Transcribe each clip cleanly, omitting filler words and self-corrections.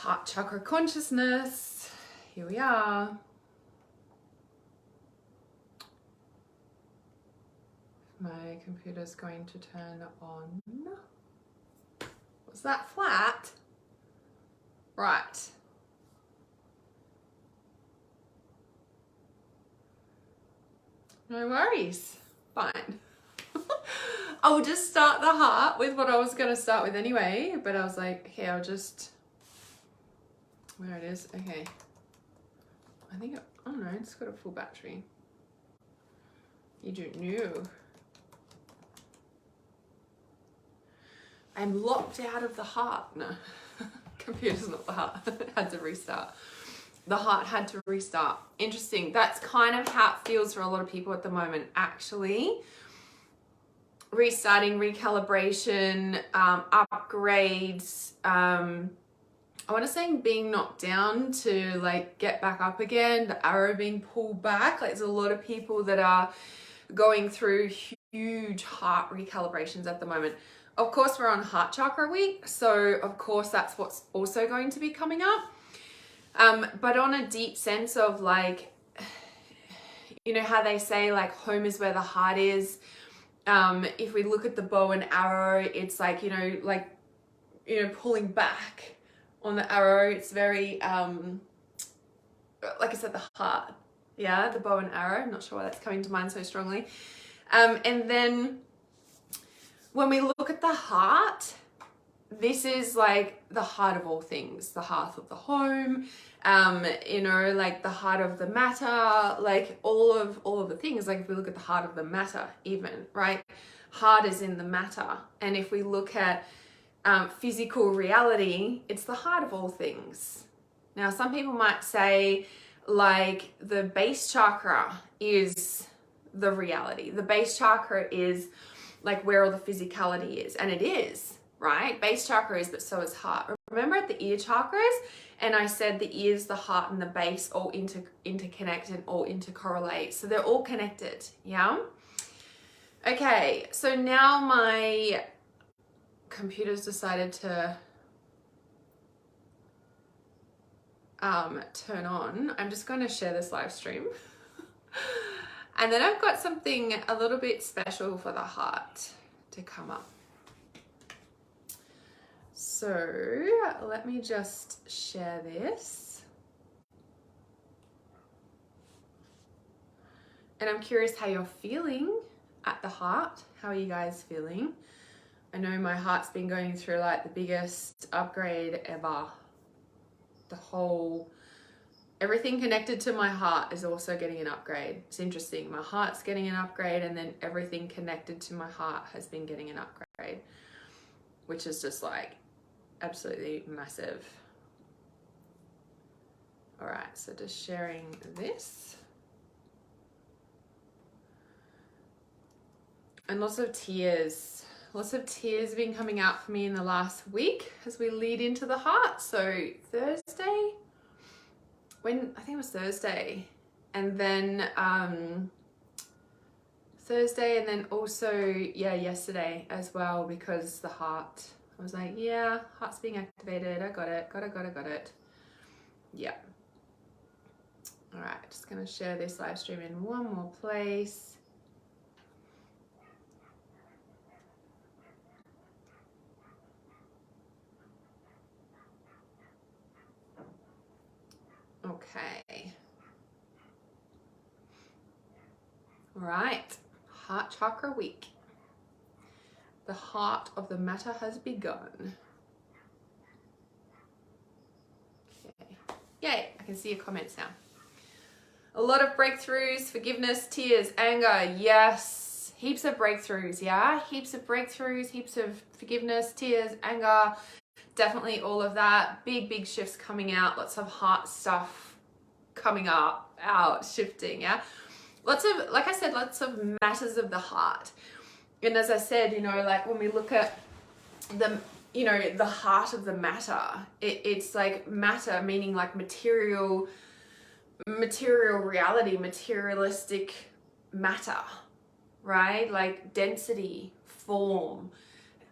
Heart chakra consciousness. Here we are. My computer's going to turn on. Was that flat? Right. No worries. Fine. I'll just start the heart with what I was going to start with anyway, but I was like, okay, I'll just, where it is, okay. I think, oh no, it's got a full battery. You don't know. I'm locked out of the heart. No, computer's not the heart. It had to restart. The heart had to restart. Interesting. That's kind of how it feels for a lot of people at the moment, actually. Restarting, recalibration, upgrades. I want to say being knocked down to like get back up again, the arrow being pulled back. Like there's a lot of people that are going through huge heart recalibrations at the moment. Of course, we're on heart chakra week, so of course that's what's also going to be coming up. But on a deep sense of like, you know how they say like home is where the heart is. If we look at the bow and arrow, it's like, pulling back on the arrow. It's very, like I said, the heart. Yeah, the bow and arrow. I'm not sure why that's coming to mind so strongly. And then when we look at the heart, this is like the heart of all things, the heart of the home, like the heart of the matter, like all of the things. Like if we look at the heart of the matter even, right? Heart is in the matter. And if we look at physical reality, it's the heart of all things. Now, some people might say like the base chakra is the reality. The base chakra is like where all the physicality is, and it is, right? Base chakra is, but so is heart. Remember at the ear chakras, and I said the ears, the heart, and the base all interconnect and all intercorrelate. So they're all connected, yeah? Okay, so now my computer's decided to turn on. I'm just going to share this live stream. And then I've got something a little bit special for the heart to come up. So let me just share this. And I'm curious how you're feeling at the heart. How are you guys feeling? I know my heart's been going through like the biggest upgrade ever. Everything connected to my heart is also getting an upgrade. It's interesting. My heart's getting an upgrade, and then everything connected to my heart has been getting an upgrade, which is just like absolutely massive. All right, so just sharing this. And lots of tears have been coming out for me in the last week as we lead into the heart. So Thursday, I think it was Thursday, and then also, yesterday as well, because the heart, I was like, yeah, heart's being activated. I got it. Yeah. All right, just gonna share this live stream in one more place. Okay. All right, heart chakra week. The heart of the matter has begun. Okay. Yay, I can see your comments now. A lot of breakthroughs, forgiveness, tears, anger. Yes, heaps of breakthroughs, yeah? Heaps of breakthroughs, heaps of forgiveness, tears, anger. Definitely all of that. Big shifts coming out. Lots of heart stuff coming up, out, shifting, yeah? Lots of, like I said, lots of matters of the heart. And as I said, like when we look at the heart of the matter, it's like matter, meaning like material reality, materialistic matter, right? Like density, form,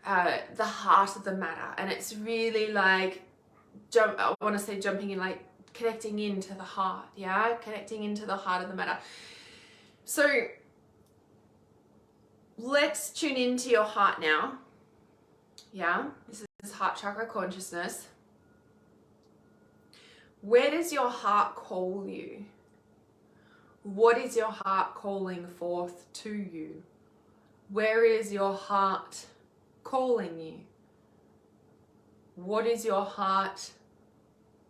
the heart of the matter. And it's really like I want to say jumping in, like connecting into the heart, yeah? Connecting into the heart of the matter. So let's tune into your heart now, yeah? This is heart chakra consciousness. Where does your heart call you? What is your heart calling forth to you? Where is your heart calling you? What is your heart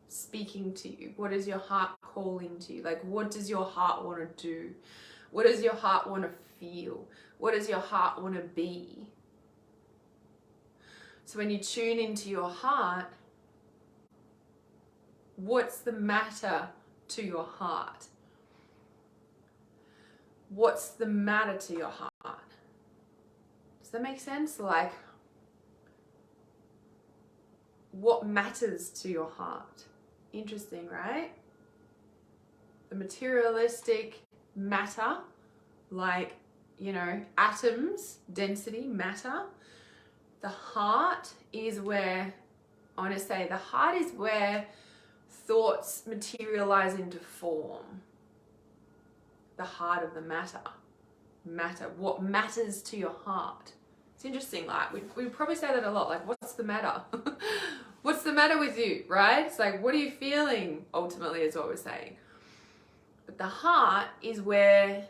speaking to you? What is your heart calling to you? Like, what does your heart want to do? What does your heart want to feel? What does your heart want to be? So when you tune into your heart, what's the matter to your heart? What's the matter to your heart? Does that make sense? Like, what matters to your heart? Interesting, right? The materialistic matter, like, you know, atoms, density, matter. The heart is where, I want to say, the heart is where thoughts materialize into form. The heart of the matter. Matter. What matters to your heart? It's interesting, like, we probably say that a lot, like, what's the matter? What's the matter with you, right? It's like, what are you feeling, ultimately, is what we're saying. But the heart is where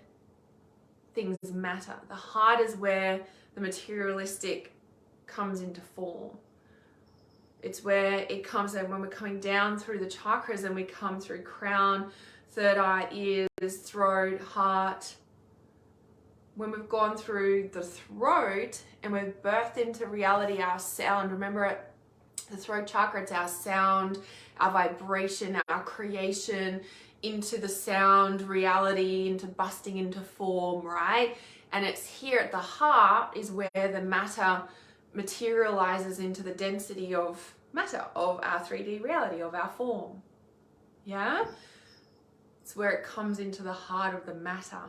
things matter. The heart is where the materialistic comes into form. It's where it comes in when we're coming down through the chakras, and we come through crown, third eye, ears, throat, heart. When we've gone through the throat and we've birthed into reality our sound, remember it, the throat chakra, it's our sound, our vibration, our creation into the sound reality, into busting into form, right? And it's here at the heart is where the matter materializes into the density of matter, of our 3D reality, of our form. Yeah? It's where it comes into the heart of the matter.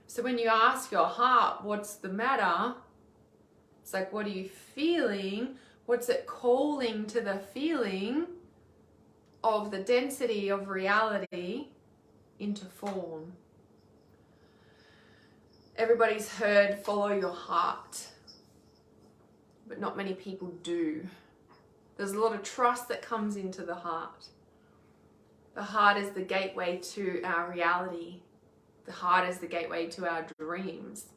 So when you ask your heart, what's the matter? It's like, what are you feeling? What's it calling to the feeling of the density of reality into form? Everybody's heard follow your heart, but not many people do. There's a lot of trust that comes into the heart. The heart is the gateway to our reality. The heart is the gateway to our dreams.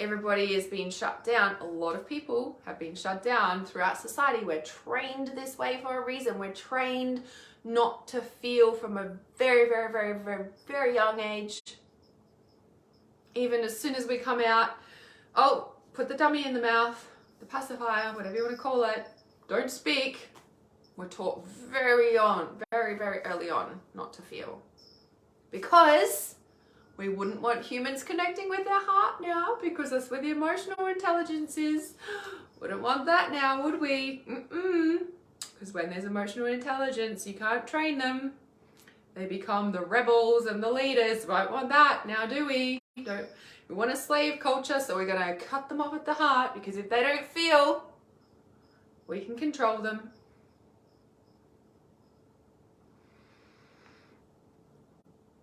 Everybody is being shut down. A lot of people have been shut down throughout society. We're trained this way for a reason. We're trained not to feel from a very, very, very, very, very young age. Even as soon as we come out, oh, put the dummy in the mouth, the pacifier, whatever you want to call it, don't speak. We're taught very, very early on not to feel. Because we wouldn't want humans connecting with their heart now, because that's where the emotional intelligence is. Wouldn't want that now, would we? Because when there's emotional intelligence, you can't train them. They become the rebels and the leaders. Won't want that now, do we? Don't. We want a slave culture, so we're going to cut them off at the heart, because if they don't feel, we can control them.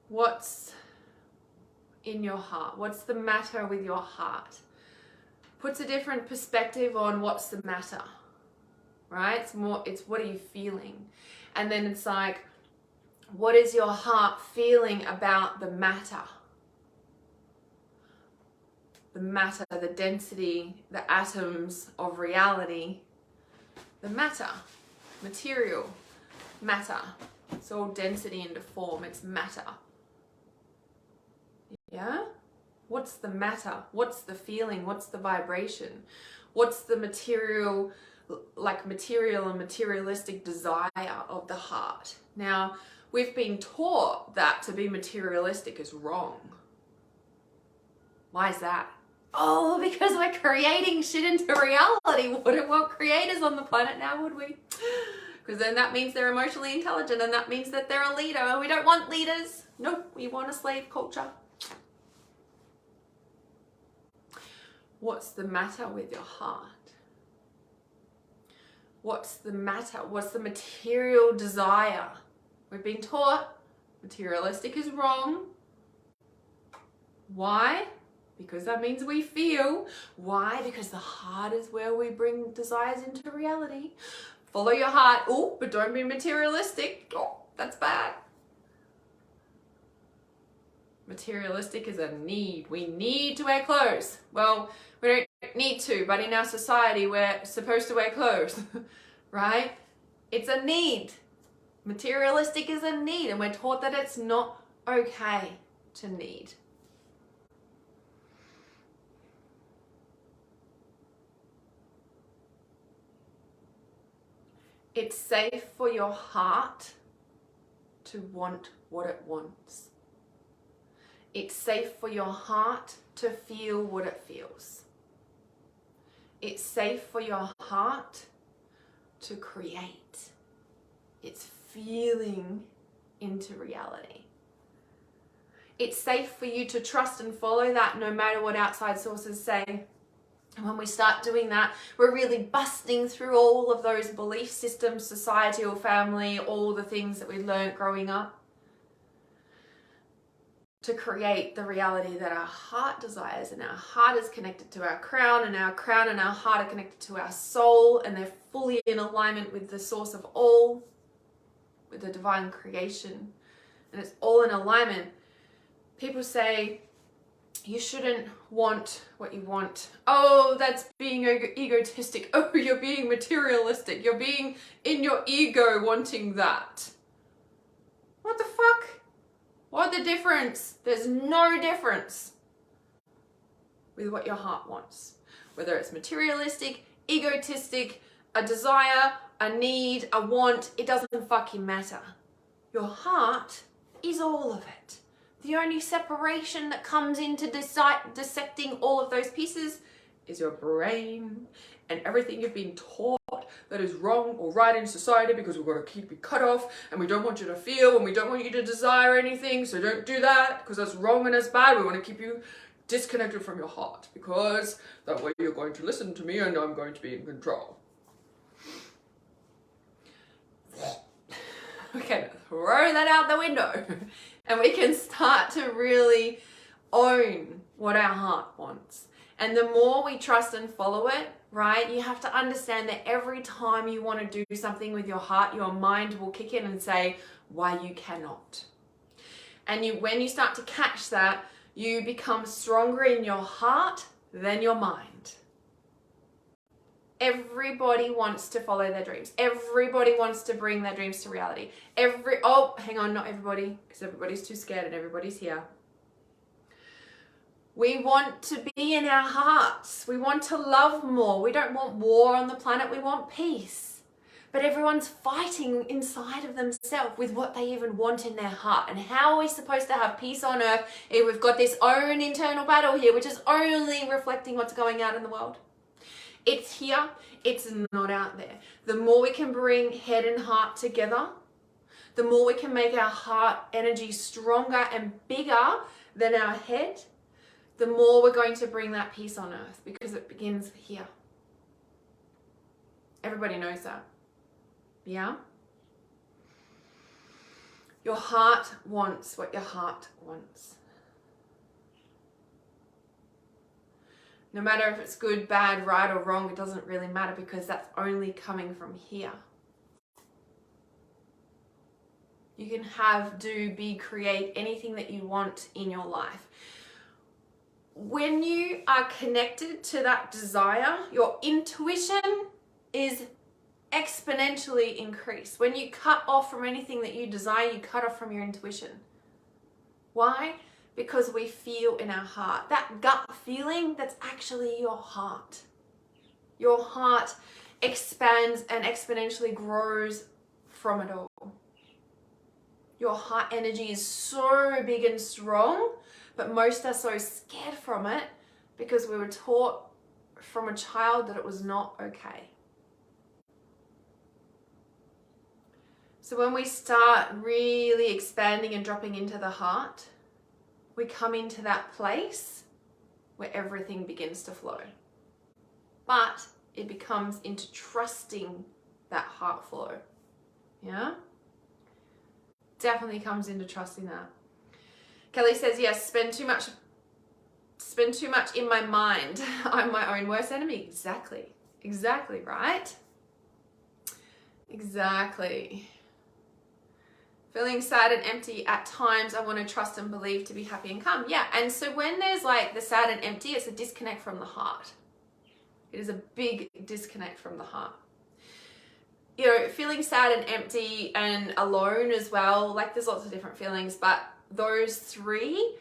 What's in your heart? What's the matter with your heart? Puts a different perspective on what's the matter, right? It's what are you feeling? And then it's like, what is your heart feeling about the matter? The matter, the density, the atoms of reality, the matter, material, matter. It's all density into form, it's matter. Yeah? What's the matter? What's the feeling? What's the vibration? What's the material, like material and materialistic desire of the heart? Now, we've been taught that to be materialistic is wrong. Why is that? Oh, because we're creating shit into reality. Wouldn't want creators on the planet now, would we? Because then that means they're emotionally intelligent, and that means that they're a leader, and we don't want leaders. Nope, we want a slave culture. What's the matter with your heart? What's the matter? What's the material desire? We've been taught materialistic is wrong. Why? Because that means we feel. Why? Because the heart is where we bring desires into reality. Follow your heart. Oh, but don't be materialistic. Oh, that's bad. Materialistic is a need. We need to wear clothes. Well, we don't need to, but in our society, we're supposed to wear clothes, right? It's a need. Materialistic is a need, and we're taught that it's not okay to need. It's safe for your heart to want what it wants. It's safe for your heart to feel what it feels. It's safe for your heart to create. It's feeling into reality. It's safe for you to trust and follow that no matter what outside sources say. And when we start doing that, we're really busting through all of those belief systems, societal, family, all the things that we learned growing up, to create the reality that our heart desires. And our heart is connected to our crown, and our crown and our heart are connected to our soul, and they're fully in alignment with the source of all, with the divine creation, and it's all in alignment. People say, you shouldn't want what you want. Oh, that's being egotistic. Oh, you're being materialistic. You're being in your ego wanting that. What the fuck? What's the difference? There's no difference with what your heart wants. Whether it's materialistic, egotistic, a desire, a need, a want, it doesn't fucking matter. Your heart is all of it. The only separation that comes into dissecting all of those pieces is your brain and everything you've been taught that is wrong or right in society, because we've got to keep you cut off and we don't want you to feel and we don't want you to desire anything, so don't do that because that's wrong and that's bad. We want to keep you disconnected from your heart because that way you're going to listen to me and I'm going to be in control. Okay, throw that out the window and we can start to really own what our heart wants. And the more we trust and follow it, right, you have to understand that every time you want to do something with your heart, your mind will kick in and say why you cannot. And when you start to catch that, you become stronger in your heart than your mind. Everybody wants to follow their dreams. Everybody wants to bring their dreams to reality. Hang on, not everybody, because everybody's too scared and everybody's here. We want to be in our hearts. We want to love more. We don't want war on the planet. We want peace. But everyone's fighting inside of themselves with what they even want in their heart. And how are we supposed to have peace on earth if we've got this own internal battle here, which is only reflecting what's going out in the world? It's here. It's not out there. The more we can bring head and heart together, the more we can make our heart energy stronger and bigger than our head, the more we're going to bring that peace on earth, because it begins here. Everybody knows that. Yeah? Your heart wants what your heart wants. No matter if it's good, bad, right or wrong, it doesn't really matter, because that's only coming from here. You can have, do, be, create anything that you want in your life. When you are connected to that desire, your intuition is exponentially increased. When you cut off from anything that you desire, you cut off from your intuition. Why? Because we feel in our heart. That gut feeling, that's actually your heart. Your heart expands and exponentially grows from it all. Your heart energy is so big and strong, but most are so scared from it because we were taught from a child that it was not okay. So when we start really expanding and dropping into the heart, we come into that place where everything begins to flow. But it becomes into trusting that heart flow. Yeah? Definitely comes into trusting that. Kelly says, yes, spend too much in my mind. I'm my own worst enemy. Exactly, right? Exactly. Feeling sad and empty at times, I want to trust and believe to be happy and calm. Yeah, and so when there's like the sad and empty, it's a disconnect from the heart. It is a big disconnect from the heart. You know, feeling sad and empty and alone as well, like there's lots of different feelings, but those three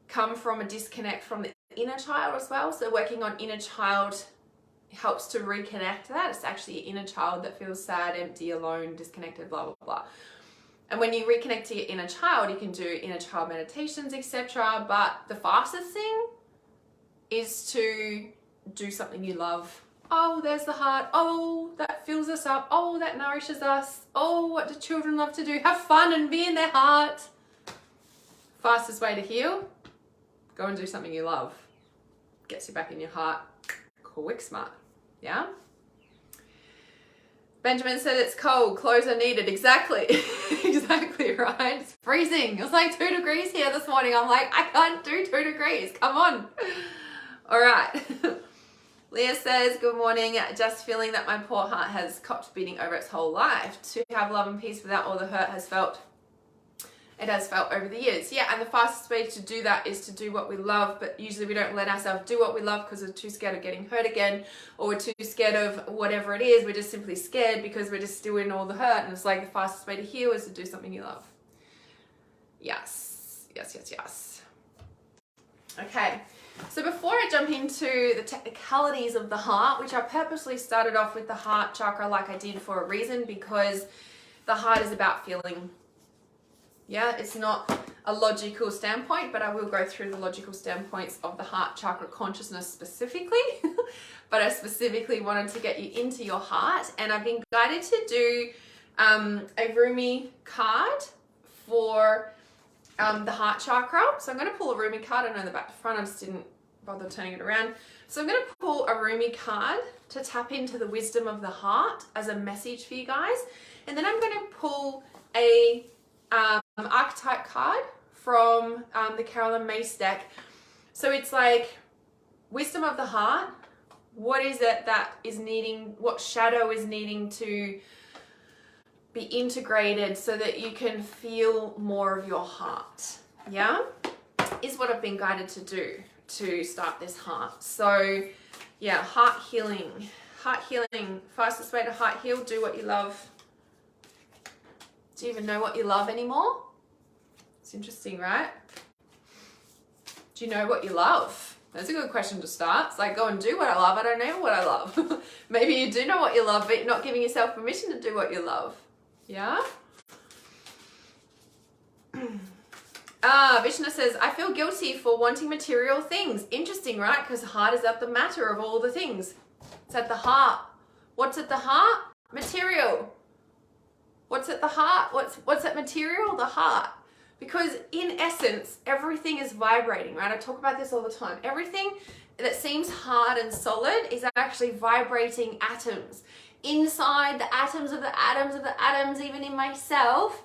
come from a disconnect from the inner child as well. So working on inner child helps to reconnect that. It's actually your inner child that feels sad, empty, alone, disconnected, blah, blah, blah. And when you reconnect to your inner child, you can do inner child meditations, etc. But the fastest thing is to do something you love. Oh, there's the heart. Oh, that fills us up. Oh, that nourishes us. Oh, what do children love to do? Have fun and be in their heart. Fastest way to heal, go and do something you love. Gets you back in your heart. Quick, smart. Yeah? Benjamin said it's cold, clothes are needed. Exactly. Exactly, right? It's freezing. It was like 2 degrees here this morning. I'm like, I can't do 2 degrees. Come on. All right. Leah says, good morning. Just feeling that my poor heart has stopped beating over its whole life. To have love and peace without all the hurt it has felt over the years. Yeah, and the fastest way to do that is to do what we love, but usually we don't let ourselves do what we love because we're too scared of getting hurt again, or we're too scared of whatever it is. We're just simply scared because we're just still in all the hurt, and it's like the fastest way to heal is to do something you love. Yes. Okay, so before I jump into the technicalities of the heart, which I purposely started off with the heart chakra like I did for a reason, because the heart is about feeling. Yeah, it's not a logical standpoint, but I will go through the logical standpoints of the heart chakra consciousness specifically. But I specifically wanted to get you into your heart, and I've been guided to do a Rumi card for the heart chakra. So I'm going to pull a Rumi card. I know the back to front, I just didn't bother turning it around. So I'm going to pull a Rumi card to tap into the wisdom of the heart as a message for you guys. And then I'm going to pull a archetype card from the Carolyn Mace deck. So it's like wisdom of the heart. What is it that is needing, what shadow is needing to be integrated so that you can feel more of your heart? Yeah, is what I've been guided to do to start this heart. So yeah, heart healing, fastest way to heart heal, do what you love. Do you even know what you love anymore? It's interesting, right? Do you know what you love? That's a good question to start. It's like, go and do what I love. I don't know what I love. Maybe you do know what you love, but you're not giving yourself permission to do what you love. Yeah? Vishnu says, I feel guilty for wanting material things. Interesting, right? Because the heart is at the matter of all the things. It's at the heart. What's at the heart? Material. What's at the heart? What's at material? The heart. Because in essence, everything is vibrating, right? I talk about this all the time. Everything that seems hard and solid is actually vibrating atoms. Inside the atoms of the atoms of the atoms, even in myself,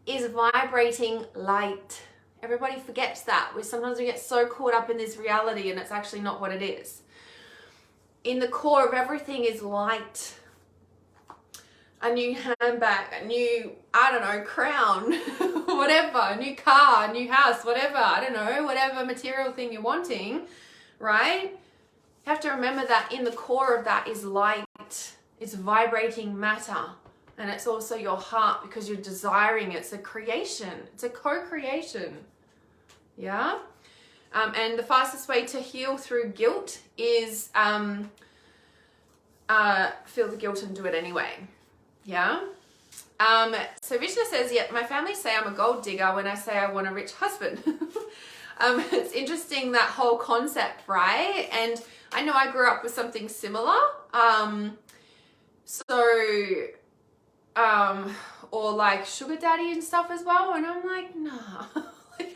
is vibrating light. Everybody forgets that. Sometimes we get so caught up in this reality and it's actually not what it is. In the core of everything is light. A new handbag, a new, I don't know, crown, whatever, a new car, a new house, whatever, I don't know, whatever material thing you're wanting, right? You have to remember that in the core of that is light. It's vibrating matter. And it's also your heart because you're desiring it. It's a creation. It's a co-creation. Yeah? And the fastest way to heal through guilt is feel the guilt and do it anyway. Yeah. So Vishnu says, yeah, my family say I'm a gold digger when I say I want a rich husband. It's interesting, that whole concept, right? And I know I grew up with something similar. Or like sugar daddy and stuff as well. And I'm like, nah.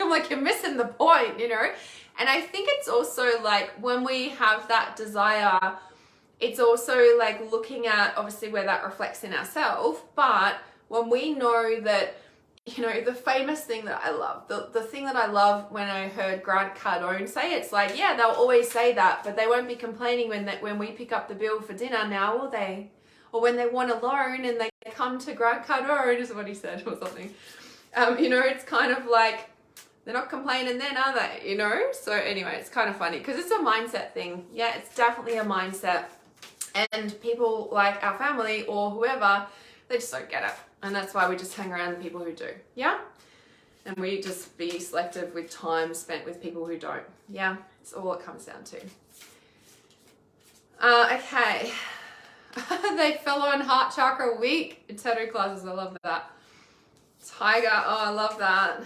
I'm like, you're missing the point, you know? And I think it's also like when we have that desire it's also like looking at obviously where that reflects in ourselves. But when we know that, you know, the famous thing that I love, the thing that I love when I heard Grant Cardone say, it's like, yeah, they'll always say that, but they won't be complaining when we pick up the bill for dinner now, will they? Or when they want a loan and they come to Grant Cardone, is what he said, or something. You know, it's kind of like, they're not complaining then, are they? You know? So anyway, it's kind of funny because it's a mindset thing. Yeah, it's definitely a mindset. And people like our family or whoever, they just don't get it. And that's why we just hang around the people who do. Yeah? And we just be selective with time spent with people who don't. Yeah? It's all it comes down to. Okay. They fell on heart chakra week in tattoo classes. I love that. Tiger. Oh, I love that.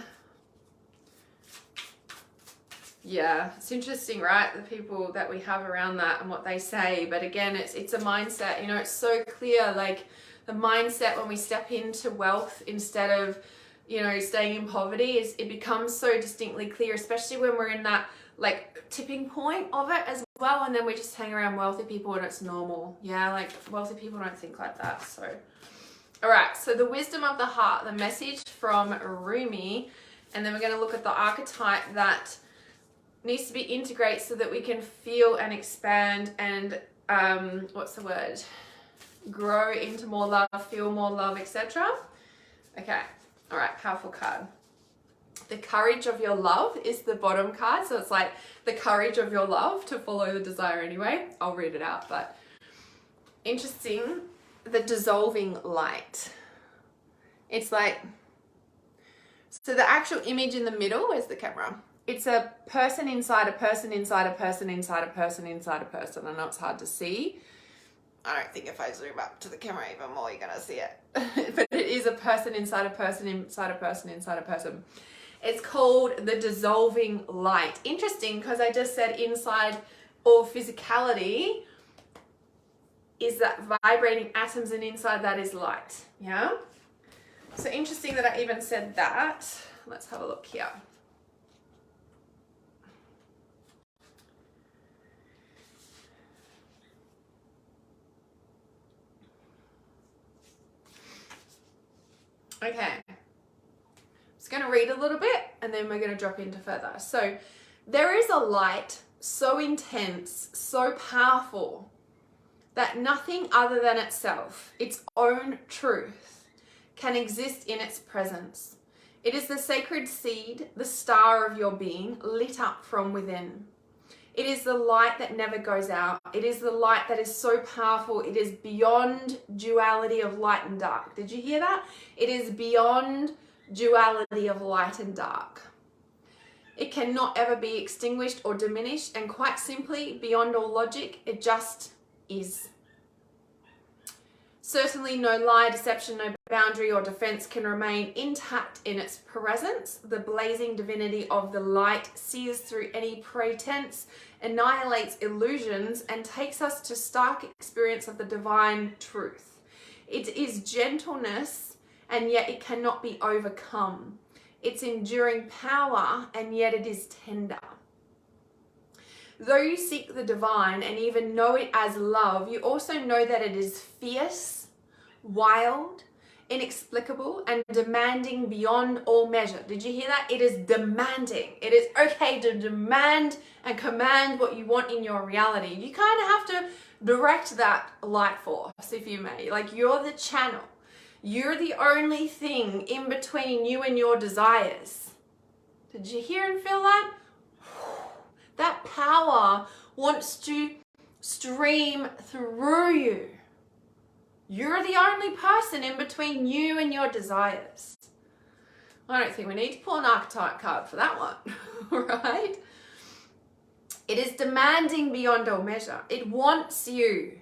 Yeah, it's interesting, right? The people that we have around that and what they say. But again, it's a mindset. You know, it's so clear. Like the mindset when we step into wealth instead of, you know, staying in poverty, is it becomes so distinctly clear, especially when we're in that like tipping point of it as well. And then we just hang around wealthy people and it's normal. Yeah, like wealthy people don't think like that. So, all right. So the wisdom of the heart, the message from Rumi, and then we're going to look at the archetype that needs to be integrated so that we can feel and expand and what's the word? Grow into more love, feel more love, etc. Okay. All right. Powerful card. The courage of your love is the bottom card. So it's like the courage of your love to follow the desire anyway. I'll read it out, but interesting. The dissolving light. It's like, so the actual image in the middle is the camera. It's a person inside a person inside a person inside a person inside a person. I know it's hard to see. I don't think if I zoom up to the camera even more, you're going to see it. But it is a person inside a person inside a person inside a person. It's called the dissolving light. Interesting, because I just said inside all physicality is that vibrating atoms, and inside that is light. Yeah? So interesting that I even said that. Let's have a look here. Okay, I'm just going to read a little bit and then we're going to drop into further. So there is a light so intense, so powerful, that nothing other than itself, its own truth, can exist in its presence. It is the sacred seed, the star of your being, lit up from within. It is the light that never goes out. It is the light that is so powerful. It is beyond duality of light and dark. Did you hear that? It is beyond duality of light and dark. It cannot ever be extinguished or diminished, and quite simply, beyond all logic, it just is. Certainly no lie, deception, no boundary or defense can remain intact in its presence. The blazing divinity of the light sees through any pretense, annihilates illusions, and takes us to stark experience of the divine truth. It is gentleness, and yet it cannot be overcome. It's enduring power, and yet it is tender. Though you seek the divine and even know it as love, you also know that it is fierce, wild, inexplicable, and demanding beyond all measure. Did you hear that? It is demanding. It is okay to demand and command what you want in your reality. You kind of have to direct that light force, if you may. Like, you're the channel. You're the only thing in between you and your desires. Did you hear and feel that? That power wants to stream through you. You're the only person in between you and your desires. I don't think we need to pull an archetype card for that one, right? It is demanding beyond all measure. It wants you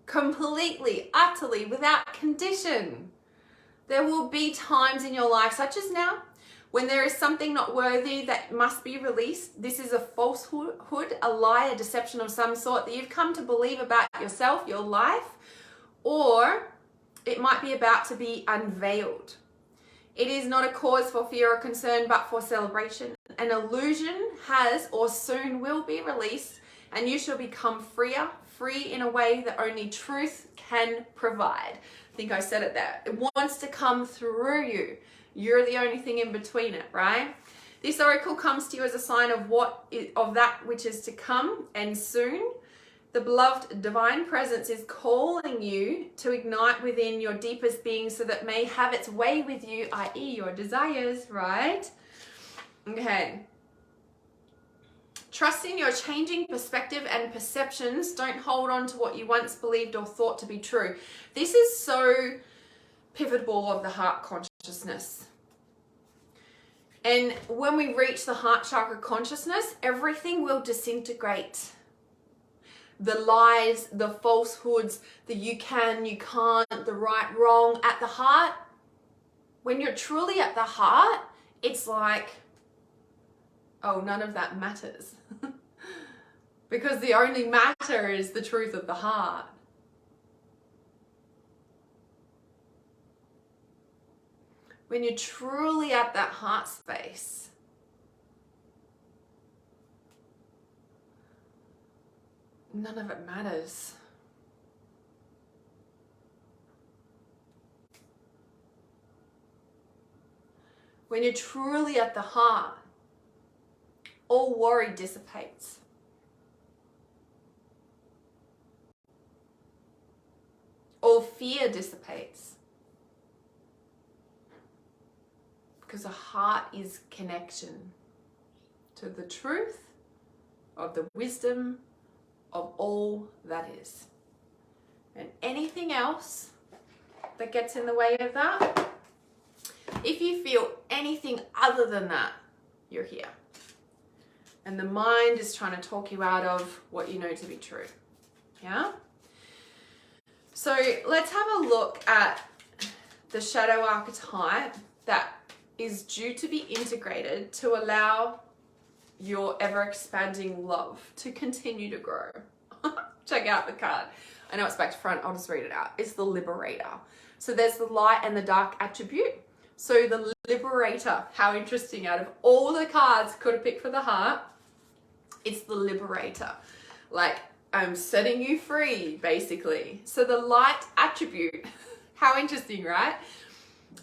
completely, utterly, without condition. There will be times in your life, such as now, when there is something not worthy that must be released. This is a falsehood, a lie, a deception of some sort that you've come to believe about yourself, your life, or it might be about to be unveiled. It is not a cause for fear or concern, but for celebration. An illusion has or soon will be released, and you shall become freer, free in a way that only truth can provide. I think I said it there. It wants to come through you. You're the only thing in between it, right? This oracle comes to you as a sign of that which is to come and soon. The beloved divine presence is calling you to ignite within your deepest being so that it may have its way with you, i.e. your desires, right? Okay. Trust in your changing perspective and perceptions. Don't hold on to what you once believed or thought to be true. This is so pivotal of the heart consciousness. And when we reach the heart chakra consciousness, everything will disintegrate. The lies, the falsehoods, the you can, you can't, the right, wrong. At the heart, when you're truly at the heart, it's like, oh, none of that matters. Because the only matter is the truth of the heart. When you're truly at that heart space, none of it matters. When you're truly at the heart, all worry dissipates. All fear dissipates. Because the heart is connection to the truth of the wisdom of all that is. And anything else that gets in the way of that, if you feel anything other than that, you're here. And the mind is trying to talk you out of what you know to be true. Yeah? So let's have a look at the shadow archetype that is due to be integrated to allow your ever-expanding love to continue to grow. Check out the card. I know it's back to front. I'll just read it out. It's the Liberator. So there's the light and the dark attribute. So the Liberator, how interesting. Out of all the cards could have picked for the heart, it's the Liberator. Like, I'm setting you free, basically. So the light attribute, how interesting, right?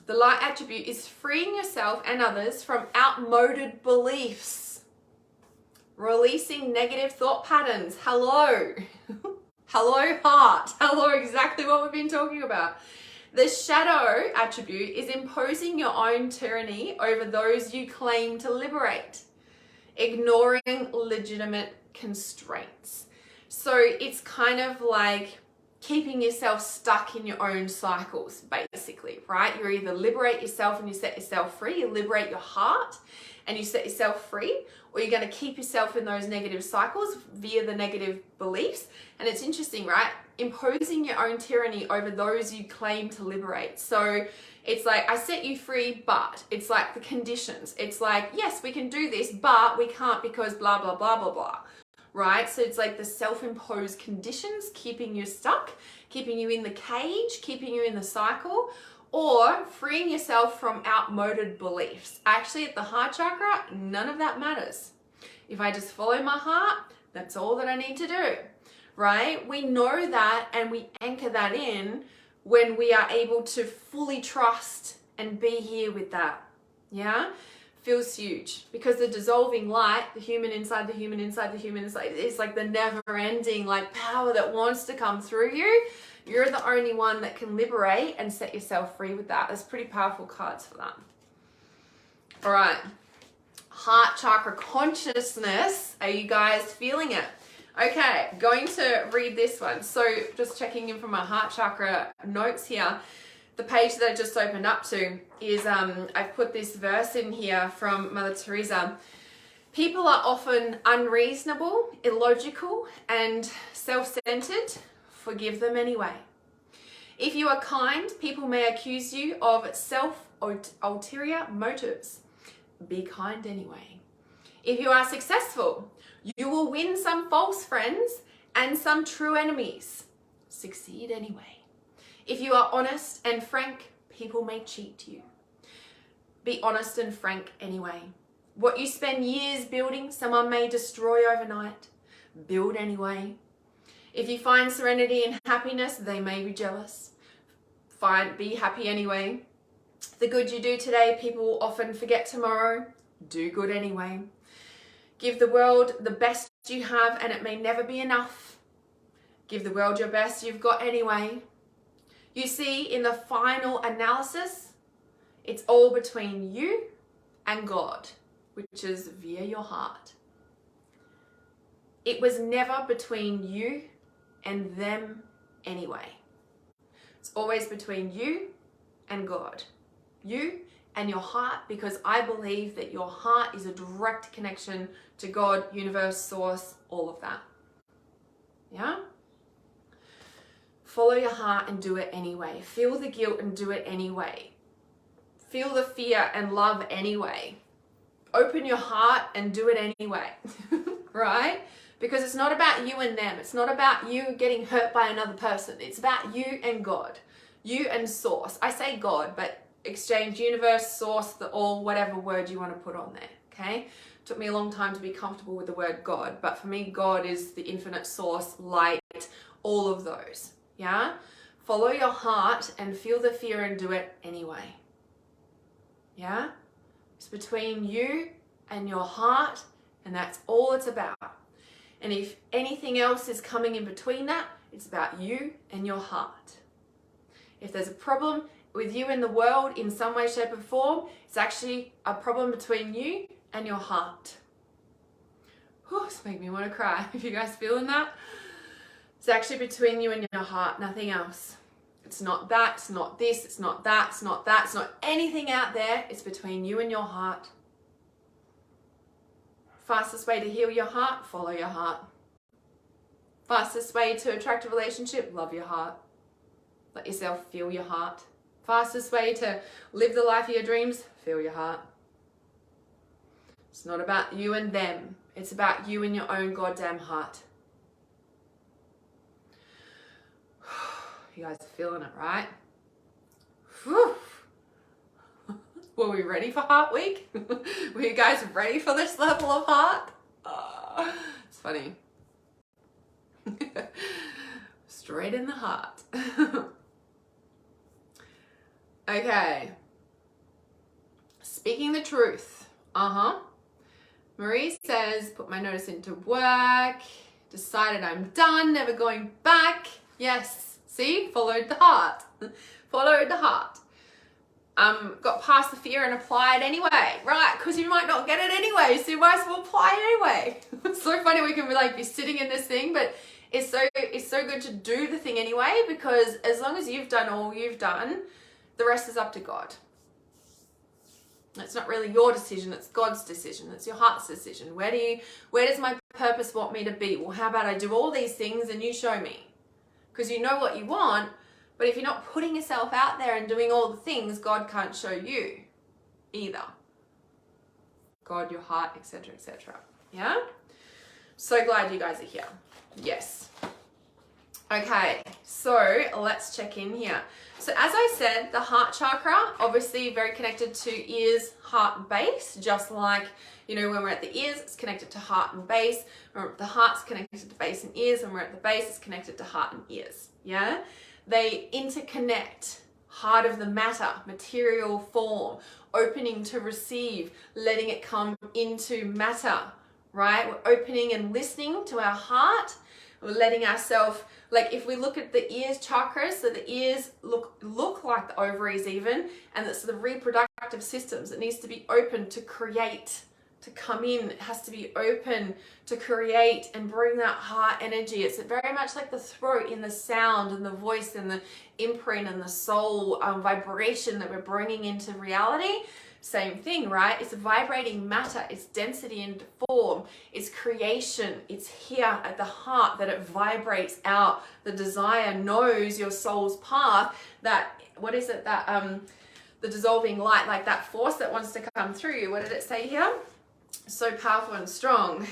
The light attribute is freeing yourself and others from outmoded beliefs. Releasing negative thought patterns. Hello. Hello, heart. Hello, exactly what we've been talking about. The shadow attribute is imposing your own tyranny over those you claim to liberate. Ignoring legitimate constraints. So it's kind of like keeping yourself stuck in your own cycles, basically, right? You either liberate yourself and you set yourself free, you liberate your heart and you set yourself free, or you're going to keep yourself in those negative cycles via the negative beliefs. And it's interesting, right? Imposing your own tyranny over those you claim to liberate. So it's like, I set you free, but it's like the conditions. It's like, yes, we can do this, but we can't because blah, blah, blah, blah, blah. Right? So it's like the self-imposed conditions keeping you stuck, keeping you in the cage, keeping you in the cycle, or freeing yourself from outmoded beliefs. Actually, at the heart chakra, none of that matters. If I just follow my heart, that's all that I need to do, right? We know that and we anchor that in when we are able to fully trust and be here with that, yeah? Feels huge because the dissolving light, the human inside, the human inside, the human inside, it's like the never-ending like power that wants to come through you. You're the only one that can liberate and set yourself free with that. There's pretty powerful cards for that. All right, heart chakra consciousness. Are you guys feeling it? Okay, going to read this one. So just checking in from my heart chakra notes here. The page that I just opened up to is, I put this verse in here from Mother Teresa. People are often unreasonable, illogical, and self-centered. Forgive them anyway. If you are kind, people may accuse you of ulterior motives. Be kind anyway. If you are successful, you will win some false friends and some true enemies. Succeed anyway. If you are honest and frank, people may cheat you. Be honest and frank anyway. What you spend years building, someone may destroy overnight. Build anyway. If you find serenity and happiness, they may be jealous. Be happy anyway. The good you do today, people will often forget tomorrow. Do good anyway. Give the world the best you have, and it may never be enough. Give the world your best you've got anyway. You see, in the final analysis, it's all between you and God, which is via your heart. It was never between you and them anyway. It's always between you and God. You and your heart, because I believe that your heart is a direct connection to God, universe, source, all of that. Yeah? Follow your heart and do it anyway. Feel the guilt and do it anyway. Feel the fear and love anyway. Open your heart and do it anyway. Right? Because it's not about you and them. It's not about you getting hurt by another person. It's about you and God. You and source. I say God, but exchange universe, source, the all, whatever word you want to put on there. Okay? Took me a long time to be comfortable with the word God. But for me, God is the infinite source, light, all of those. Yeah? Follow your heart and feel the fear and do it anyway. Yeah? It's between you and your heart, and that's all it's about. And if anything else is coming in between that, it's about you and your heart. If there's a problem with you in the world in some way, shape, or form, it's actually a problem between you and your heart. Whew, it's making me want to cry. If you guys feeling that? It's actually between you and your heart, nothing else. It's not that, it's not this, it's not that, it's not that, it's not anything out there. It's between you and your heart. Fastest way to heal your heart, follow your heart. Fastest way to attract a relationship, love your heart. Let yourself feel your heart. Fastest way to live the life of your dreams, feel your heart. It's not about you and them. It's about you and your own goddamn heart. You guys are feeling it, right? Whew. Were we ready for Heart Week? Were you guys ready for this level of heart? It's funny. Straight in the heart. Okay. Speaking the truth. Marie says, put my notice into work. Decided I'm done, never going back. Yes. See, followed the heart. Followed the heart. Got past the fear and applied anyway. Right, because you might not get it anyway, so you might as well apply anyway. It's so funny we can be sitting in this thing, but it's so good to do the thing anyway, because as long as you've done all you've done, the rest is up to God. It's not really your decision, it's God's decision. It's your heart's decision. Where does my purpose want me to be? Well, how about I do all these things and you show me? Because you know what you want, but if you're not putting yourself out there and doing all the things, God can't show you either. God, your heart, etc., etc. Yeah? So glad you guys are here. Yes. Okay, so let's check in here. So as I said, the heart chakra, obviously very connected to ears, heart, and base, just like, you know, when we're at the ears, it's connected to heart and base. When the heart's connected to base and ears. When we're at the base, it's connected to heart and ears. Yeah? They interconnect. Heart of the matter, material form, opening to receive, letting it come into matter, right? We're opening and listening to our heart. We're letting ourselves, like if we look at the ears chakras, so the ears look like the ovaries even, and it's the reproductive systems. It needs to be open to create, to come in. It has to be open to create and bring that heart energy. It's very much like the throat in the sound and the voice and the imprint and the soul vibration that we're bringing into reality. Same thing, right? It's vibrating matter, it's density and form, it's creation, it's here at the heart that it vibrates out. The desire knows your soul's path, that, what is it, that the dissolving light, like that force that wants to come through you. What did it say here? So powerful and strong.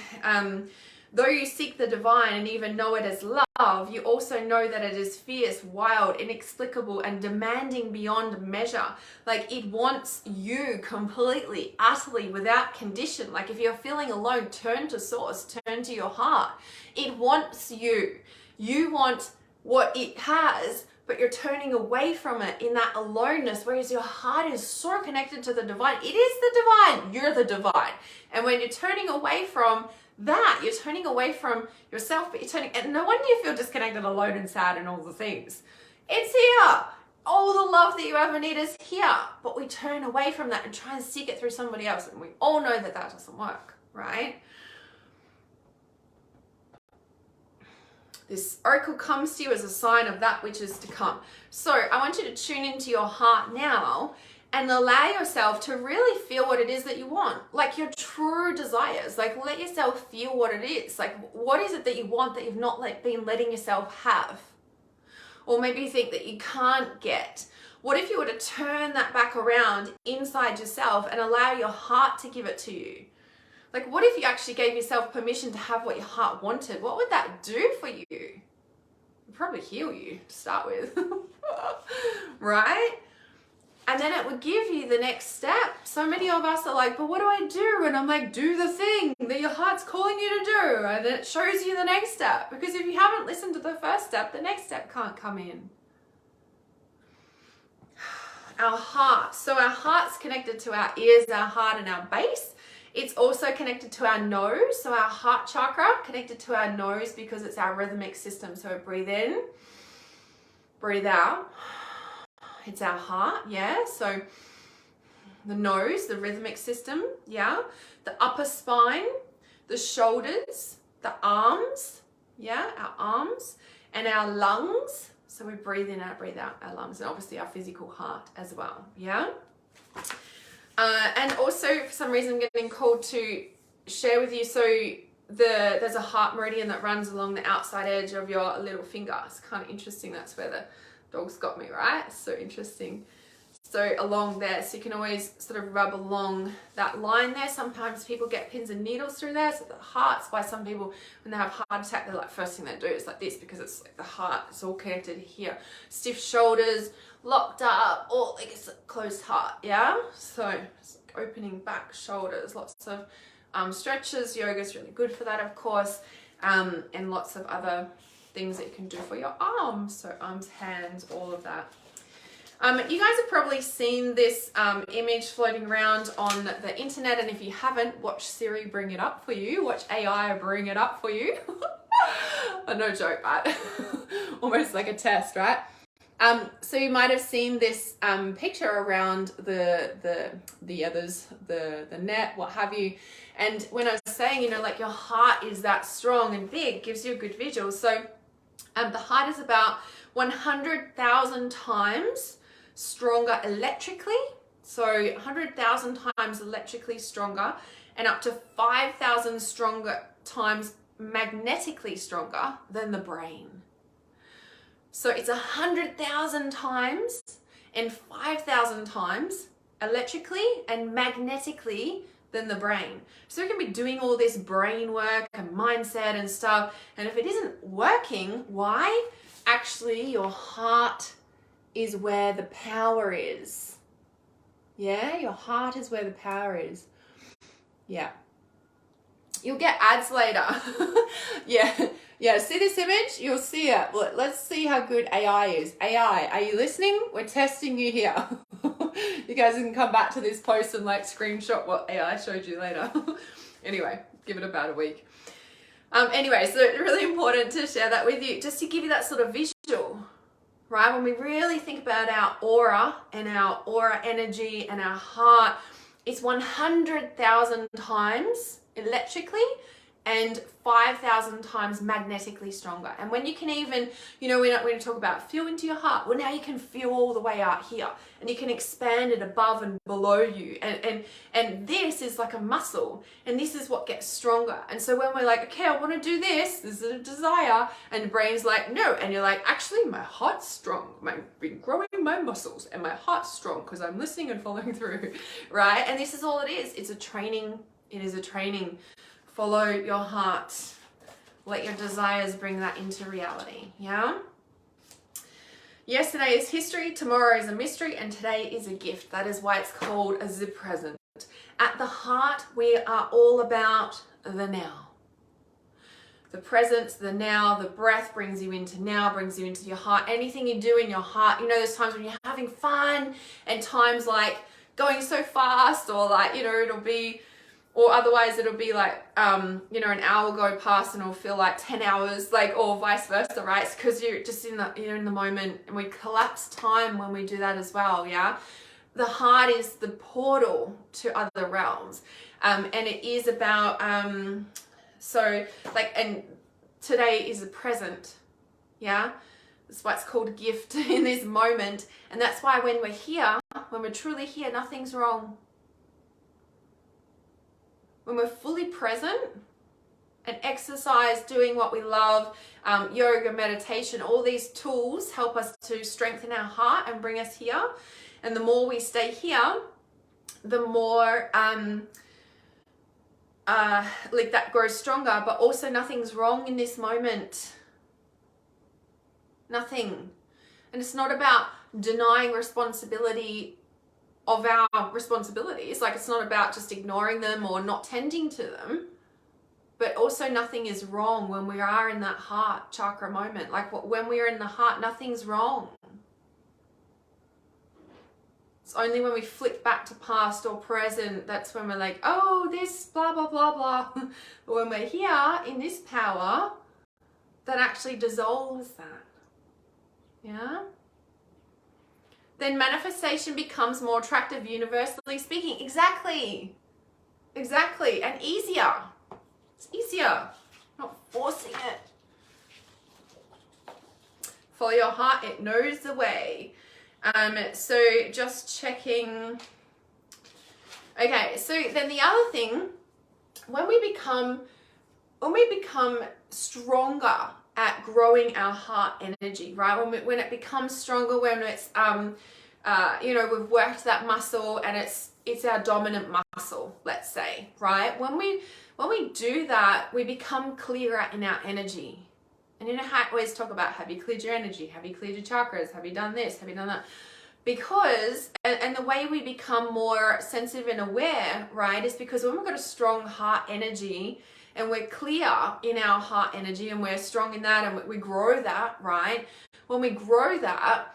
Though you seek the divine and even know it as love, you also know that it is fierce, wild, inexplicable, and demanding beyond measure. Like it wants you completely, utterly, without condition. Like if you're feeling alone, turn to source, turn to your heart. It wants you. You want what it has, but you're turning away from it in that aloneness, whereas your heart is so connected to the divine. It is the divine. You're the divine. And when you're turning away from that, you're turning away from yourself, but you're turning, and no wonder you feel disconnected, alone, and sad, and all the things. It's here. All the love that you ever need is here. But we turn away from that and try and seek it through somebody else. And we all know that that doesn't work, right? This oracle comes to you as a sign of that which is to come. So I want you to tune into your heart now and allow yourself to really feel what it is that you want. Like your true desires. Like let yourself feel what it is. Like what is it that you want that you've not been letting yourself have? Or maybe you think that you can't get. What if you were to turn that back around inside yourself and allow your heart to give it to you? Like, what if you actually gave yourself permission to have what your heart wanted? What would that do for you? It'd probably heal you to start with, right? And then it would give you the next step. So many of us are like, but what do I do? And I'm like, do the thing that your heart's calling you to do. And then it shows you the next step. Because if you haven't listened to the first step, the next step can't come in. Our heart. So our heart's connected to our ears, our heart, and our base. It's also connected to our nose. So our heart chakra connected to our nose because it's our rhythmic system. So breathe in, breathe out. It's our heart, yeah. So the nose, the rhythmic system, yeah. The upper spine, the shoulders, the arms, yeah, our arms, and our lungs. So we breathe in, out, breathe out, our lungs, and obviously our physical heart as well, yeah. And also, for some reason, I'm getting called to share with you. So there's a heart meridian that runs along the outside edge of your little finger. It's kind of interesting. That's where the dog's got me, right? It's so interesting. So along there, so you can always sort of rub along that line there. Sometimes people get pins and needles through there. So the heart's why some people, when they have heart attack, they're like, first thing they do is like this, because it's like the heart, it's all connected here. Stiff shoulders, locked up, or like it's a closed heart, yeah? So it's like opening back shoulders, lots of stretches. Yoga is really good for that, of course, and lots of other things that you can do for your arms. So arms, hands, all of that. You guys have probably seen this image floating around on the internet, and if you haven't, watch Siri bring it up for you. Watch AI bring it up for you. No joke, right? Almost like a test, right? So you might have seen this picture around the others, the net, what have you. And when I was saying, you know, like your heart is that strong and big, gives you a good visual. So the heart is about 100,000 times stronger electrically. So 100,000 times electrically stronger, and up to 5,000 stronger times magnetically stronger than the brain. So it's 100,000 times and 5,000 times electrically and magnetically than the brain. So we can be doing all this brain work and mindset and stuff, and if it isn't working, why? Actually, your heart is where the power is. Yeah, your heart is where the power is. Yeah. You'll get ads later. Yeah, see this image? You'll see it. Well, let's see how good AI is. AI, are you listening? We're testing you here. You guys can come back to this post and like screenshot what AI showed you later. Anyway, give it about a week. Anyway, so it's really important to share that with you, just to give you that sort of visual, right? When we really think about our aura and our aura energy and our heart, it's 100,000 times electrically and 5,000 times magnetically stronger. And when you can even, you know, we're going to talk about feel into your heart. Well, now you can feel all the way out here, and you can expand it above and below you. And this is like a muscle, and this is what gets stronger. And so when we're like, okay, I want to do this is a desire, and the brain's like, no. And you're like, actually, my heart's strong. I've been growing my muscles, and my heart's strong because I'm listening and following through, right? And this is all it is. It's a training. It is a training. Follow your heart. Let your desires bring that into reality, yeah? Yesterday is history, tomorrow is a mystery, and today is a gift. That is why it's called a zip present. At the heart, we are all about the now. the presence, the now, the breath brings you into now, brings you into your heart. Anything you do in your heart, you know, there's times when you're having fun and times like going so fast, or like, you know, it'll be, or otherwise it'll be like, you know, an hour will go past and it'll feel like 10 hours, like, or vice versa, right? It's because you're just in the, you're in the moment, and we collapse time when we do that as well, yeah? The heart is the portal to other realms. And it is about, so like, and today is the present, yeah? That's why it's called a gift in this moment. And that's why when we're here, when we're truly here, nothing's wrong. When we're fully present and exercise, doing what we love, yoga, meditation, all these tools help us to strengthen our heart and bring us here. And the more we stay here, the more like that grows stronger. But also nothing's wrong in this moment. Nothing. And it's not about denying responsibility of our responsibilities. Like, it's not about just ignoring them or not tending to them, but also nothing is wrong when we are in that heart chakra moment. Like, when we are in the heart, nothing's wrong. It's only when we flick back to past or present, that's when we're like, oh, this blah blah blah blah. But when we're here in this power, that actually dissolves that. Yeah? Then manifestation becomes more attractive, universally speaking. Exactly. Exactly. And easier. It's easier. Not forcing it. Follow your heart. It knows the way. So just checking. Okay. So then the other thing, when we become stronger at growing our heart energy, right? When it becomes stronger, when it's you know, we've worked that muscle and it's our dominant muscle, let's say, right? When we do that, we become clearer in our energy. And you know how I always talk about, have you cleared your energy? Have you cleared your chakras? Have you done this? Have you done that? Because, and the way we become more sensitive and aware, right, is because when we've got a strong heart energy, and we're clear in our heart energy, and we're strong in that, and we grow that, right? When we grow that,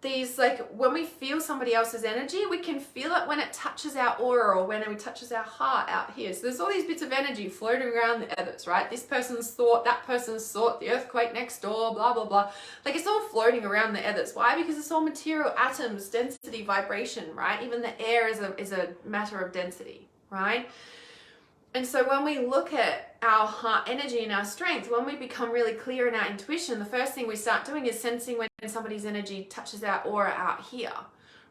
these, like, when we feel somebody else's energy, we can feel it when it touches our aura or when it touches our heart out here. So there's all these bits of energy floating around the ethers, right? This person's thought, that person's thought, the earthquake next door, blah, blah, blah. Like, it's all floating around the ethers. Why? Because it's all material, atoms, density, vibration, right? Even the air is a matter of density, right? And so when we look at our heart energy and our strength, when we become really clear in our intuition, the first thing we start doing is sensing when somebody's energy touches our aura out here,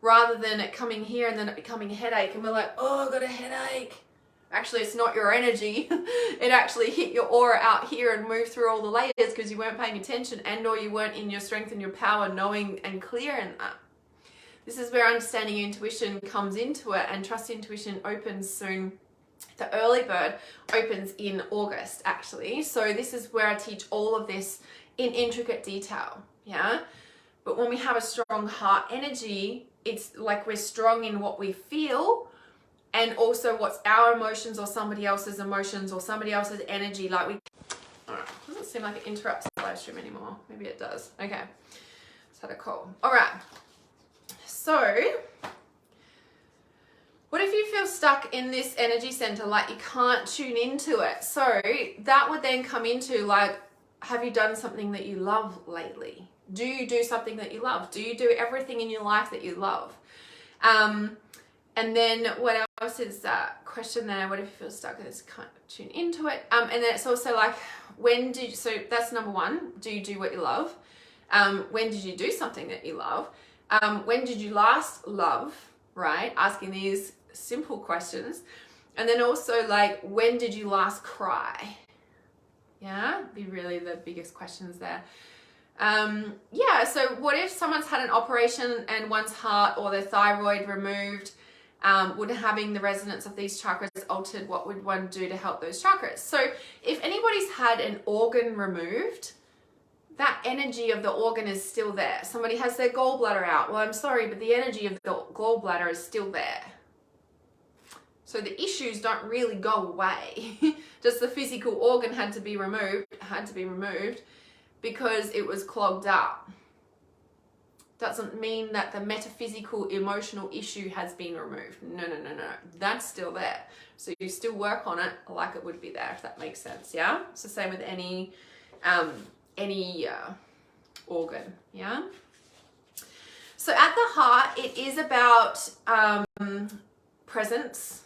rather than it coming here and then it becoming a headache. And we're like, oh, I've got a headache. Actually, it's not your energy. It actually hit your aura out here and moved through all the layers because you weren't paying attention, and or you weren't in your strength and your power, knowing and clear in that. This is where understanding intuition comes into it, and trust intuition opens soon. The early bird opens in August, actually. So this is where I teach all of this in intricate detail, yeah? But when we have a strong heart energy, it's like we're strong in what we feel, and also what's our emotions or somebody else's emotions or somebody else's energy. Like we, all right, doesn't seem like it interrupts the live stream anymore. Maybe it does. Okay, let's have a call. All right, so what if you feel stuck in this energy center, like you can't tune into it? So that would then come into, like, have you done something that you love lately? Do you do something that you love? Do you do everything in your life that you love? And then what else is that question there? What if you feel stuck and just can't tune into it? And then it's also like, so that's number one, do you do what you love? When did you do something that you love? When did you last love, right? Asking these simple questions. And then also, like, when did you last cry? Yeah, be really the biggest questions there. Yeah, so what if someone's had an operation and one's heart or their thyroid removed? Would having the resonance of these chakras altered? What would one do to help those chakras? So if anybody's had an organ removed, that energy of the organ is still there. Somebody has their gallbladder out. Well, I'm sorry, but the energy of the gallbladder is still there. So the issues don't really go away. Just the physical organ had to be removed because it was clogged up. Doesn't mean that the metaphysical emotional issue has been removed. No. That's still there. So you still work on it like it would be there, if that makes sense. Yeah. So same with any organ. Yeah. So at the heart, it is about presence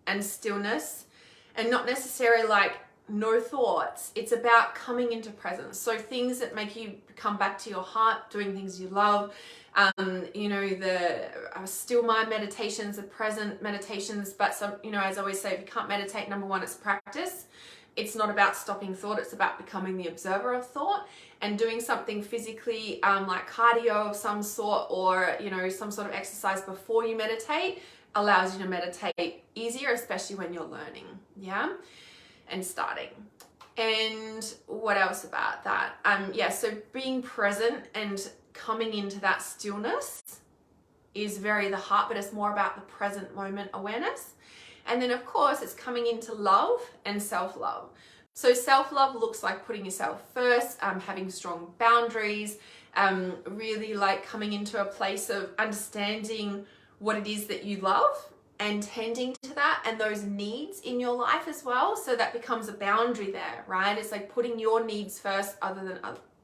and stillness, and not necessarily like no thoughts. It's about coming into presence. So things that make you come back to your heart, doing things you love, the still mind meditations, the present meditations. But some, as I always say, if you can't meditate, number one, it's practice. It's not about stopping thought. It's about becoming the observer of thought and doing something physically like cardio of some sort, or, some sort of exercise before you meditate allows you to meditate easier, especially when you're learning. Yeah. And starting. And what else about that? So being present and coming into that stillness is very the heart, but it's more about the present moment awareness. And then of course it's coming into love and self-love. So self-love looks like putting yourself first, having strong boundaries, really like coming into a place of understanding what it is that you love and tending to that and those needs in your life as well. So that becomes a boundary there, right? It's like putting your needs first over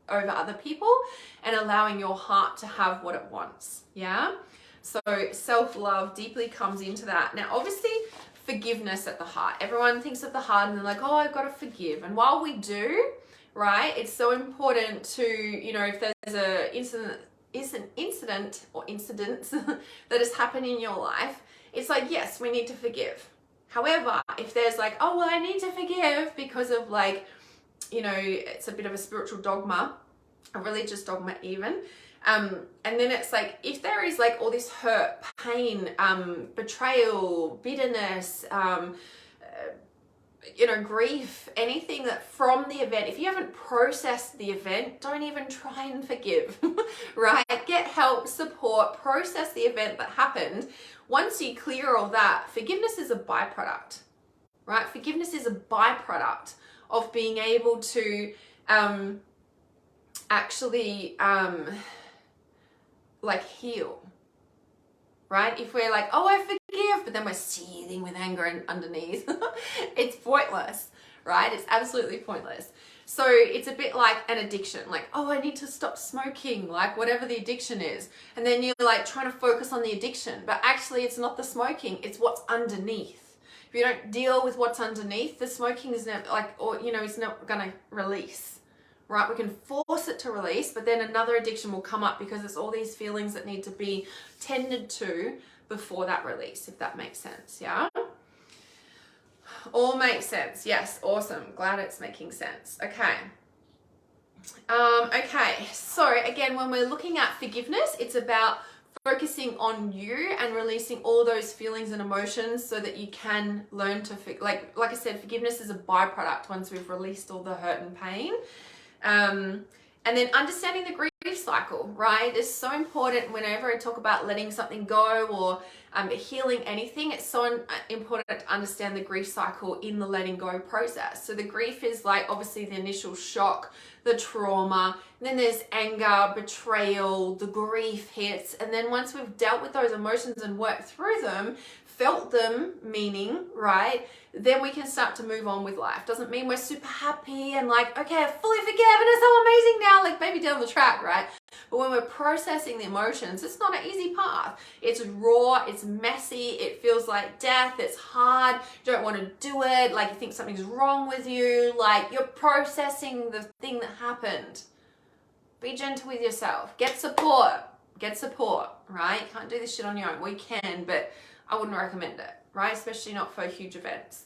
other people and allowing your heart to have what it wants. Yeah. So self-love deeply comes into that. Now, obviously, forgiveness at the heart. Everyone thinks of the heart and they're like, oh, I've got to forgive. And while we do, right, it's so important to, if there's an incidents that has happened in your life, it's like, yes, we need to forgive. However, if there's like, oh, well, I need to forgive because of like, it's a bit of a spiritual dogma, a religious dogma even. And then it's like, if there is like all this hurt, pain, betrayal, bitterness, grief, anything that from the event, if you haven't processed the event, don't even try and forgive, right? Get help, support, process the event that happened. Once you clear all that, forgiveness is a byproduct, right? Forgiveness is a byproduct of being able to actually heal, right? If we're like, oh, I forgive, but then we're seething with anger underneath, it's pointless, right? It's absolutely pointless. So it's a bit like an addiction, like, oh, I need to stop smoking, like whatever the addiction is. And then you're like trying to focus on the addiction, but actually it's not the smoking, it's what's underneath. If you don't deal with what's underneath, the smoking is never it's not going to release, right? We can force it to release, but then another addiction will come up because it's all these feelings that need to be tended to before that release, if that makes sense. Yeah. All makes sense. Yes. Awesome. Glad it's making sense. Okay. Okay. So again, when we're looking at forgiveness, it's about focusing on you and releasing all those feelings and emotions so that you can learn to, like I said, forgiveness is a byproduct once we've released all the hurt and pain. And then understanding the grief cycle, right? It's so important whenever I talk about letting something go or healing anything. It's so important to understand the grief cycle in the letting go process. So the grief is like obviously the initial shock, the trauma, and then there's anger, betrayal, the grief hits. And then once we've dealt with those emotions and worked through them, felt them, meaning, right, then we can start to move on with life. Doesn't mean we're super happy and like, okay, I fully forgive and it's so amazing now, like maybe down the track, right? But when we're processing the emotions, it's not an easy path. It's raw, it's messy, it feels like death, it's hard, you don't want to do it, like you think something's wrong with you, like you're processing the thing that happened. Be gentle with yourself. Get support, right? You can't do this shit on your own. We can, but I wouldn't recommend it, right? Especially not for huge events.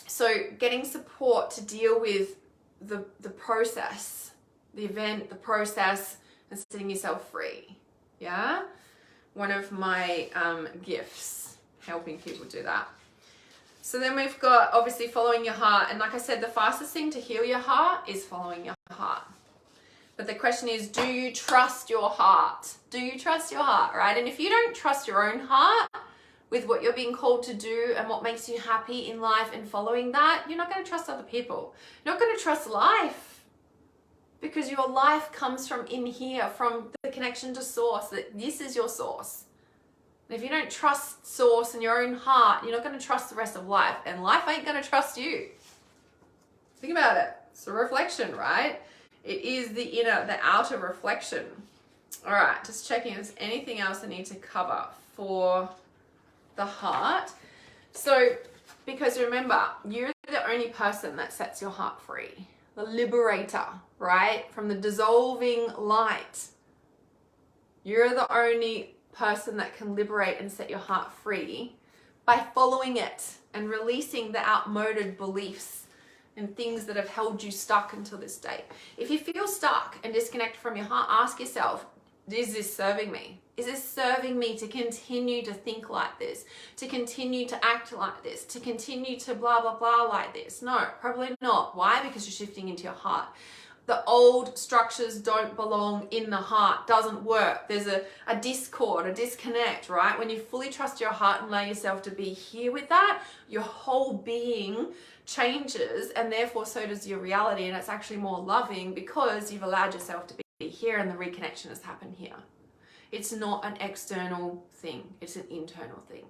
So getting support to deal with the process, the event, the process, and setting yourself free. Yeah? One of my gifts, helping people do that. So then we've got obviously following your heart. And like I said, the fastest thing to heal your heart is following your heart. But the question is, do you trust your heart? Do you trust your heart, right? And if you don't trust your own heart, with what you're being called to do and what makes you happy in life and following that, you're not going to trust other people. You're not going to trust life, because your life comes from in here, from the connection to source, that this is your source. And if you don't trust source in your own heart, you're not going to trust the rest of life, and life ain't going to trust you. Think about it. It's a reflection, right? It is the inner, the outer reflection. All right, just checking if there's anything else I need to cover for the heart. So, because remember, you're the only person that sets your heart free. The liberator, right? From the dissolving light. You're the only person that can liberate and set your heart free by following it and releasing the outmoded beliefs and things that have held you stuck until this day. If you feel stuck and disconnected from your heart, ask yourself, is this serving me? Is this serving me to continue to think like this, to continue to act like this, to continue to blah, blah, blah like this? No, probably not. Why? Because you're shifting into your heart. The old structures don't belong in the heart, doesn't work. There's a discord, a disconnect, right? When you fully trust your heart and allow yourself to be here with that, your whole being changes, and therefore so does your reality, and it's actually more loving because you've allowed yourself to be here and the reconnection has happened here. It's not an external thing, it's an internal thing.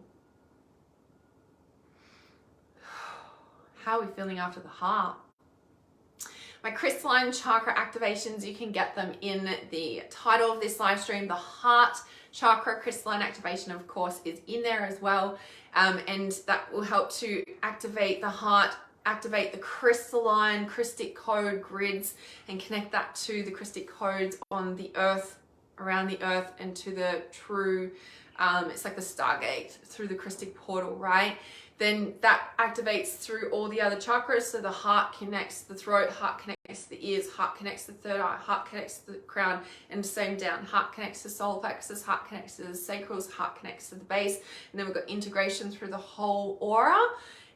How are we feeling after the heart? My crystalline chakra activations, you can get them in the title of this live stream. The heart chakra crystalline activation, of course, is in there as well. And that will help to activate the heart, activate the crystalline crystic code grids, and connect that to the crystic codes on the earth, around the earth, and to the true, it's like the Stargate through the crystic portal, right? Then that activates through all the other chakras. So the heart connects the throat, heart connects to the ears, heart connects to the third eye, heart connects to the crown, and same down. Heart connects to solar plexus, heart connects to the sacrals, heart connects to the base. And then we've got integration through the whole aura.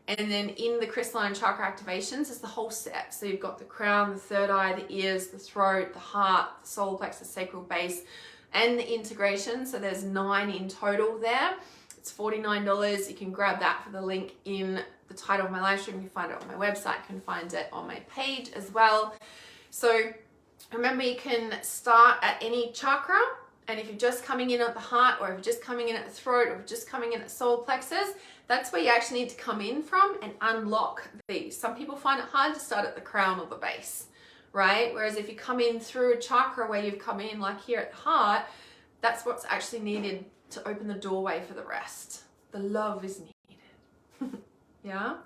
And then in the crystalline chakra activations is the whole set. So you've got the crown, the third eye, the ears, the throat, the heart, the solar plexus, sacral base, and the integration. So there's 9 in total there. It's $49. You can grab that for the link in the title of my live stream. You can find it on my website. You can find it on my page as well. So remember, you can start at any chakra. And if you're just coming in at the heart, or if you're just coming in at the throat, or if you're just coming in at solar plexus, that's where you actually need to come in from and unlock these. Some people find it hard to start at the crown or the base, right? Whereas if you come in through a chakra where you've come in, like here at the heart, that's what's actually needed to open the doorway for the rest. The love is needed. Yeah?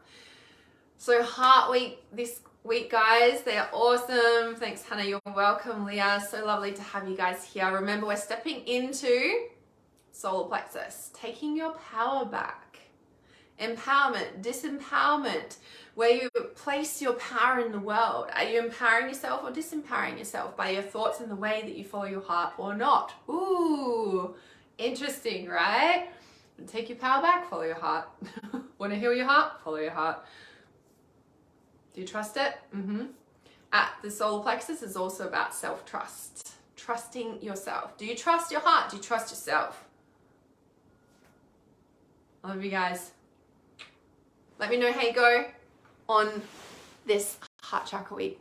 So Heart Week this week, guys. They are awesome. Thanks, Hannah. You're welcome, Leah. So lovely to have you guys here. Remember, we're stepping into solar plexus, taking your power back. Empowerment, disempowerment, where you place your power in the world. Are you empowering yourself or disempowering yourself by your thoughts and the way that you follow your heart, or not? Ooh, interesting, right? And take your power back, follow your heart. Want to heal your heart? Follow your heart. Do you trust it? At the solar plexus is also about self-trust. Trusting yourself. Do you trust your heart? Do you trust yourself? I love you guys. Let me know how you go on this heart chakra week.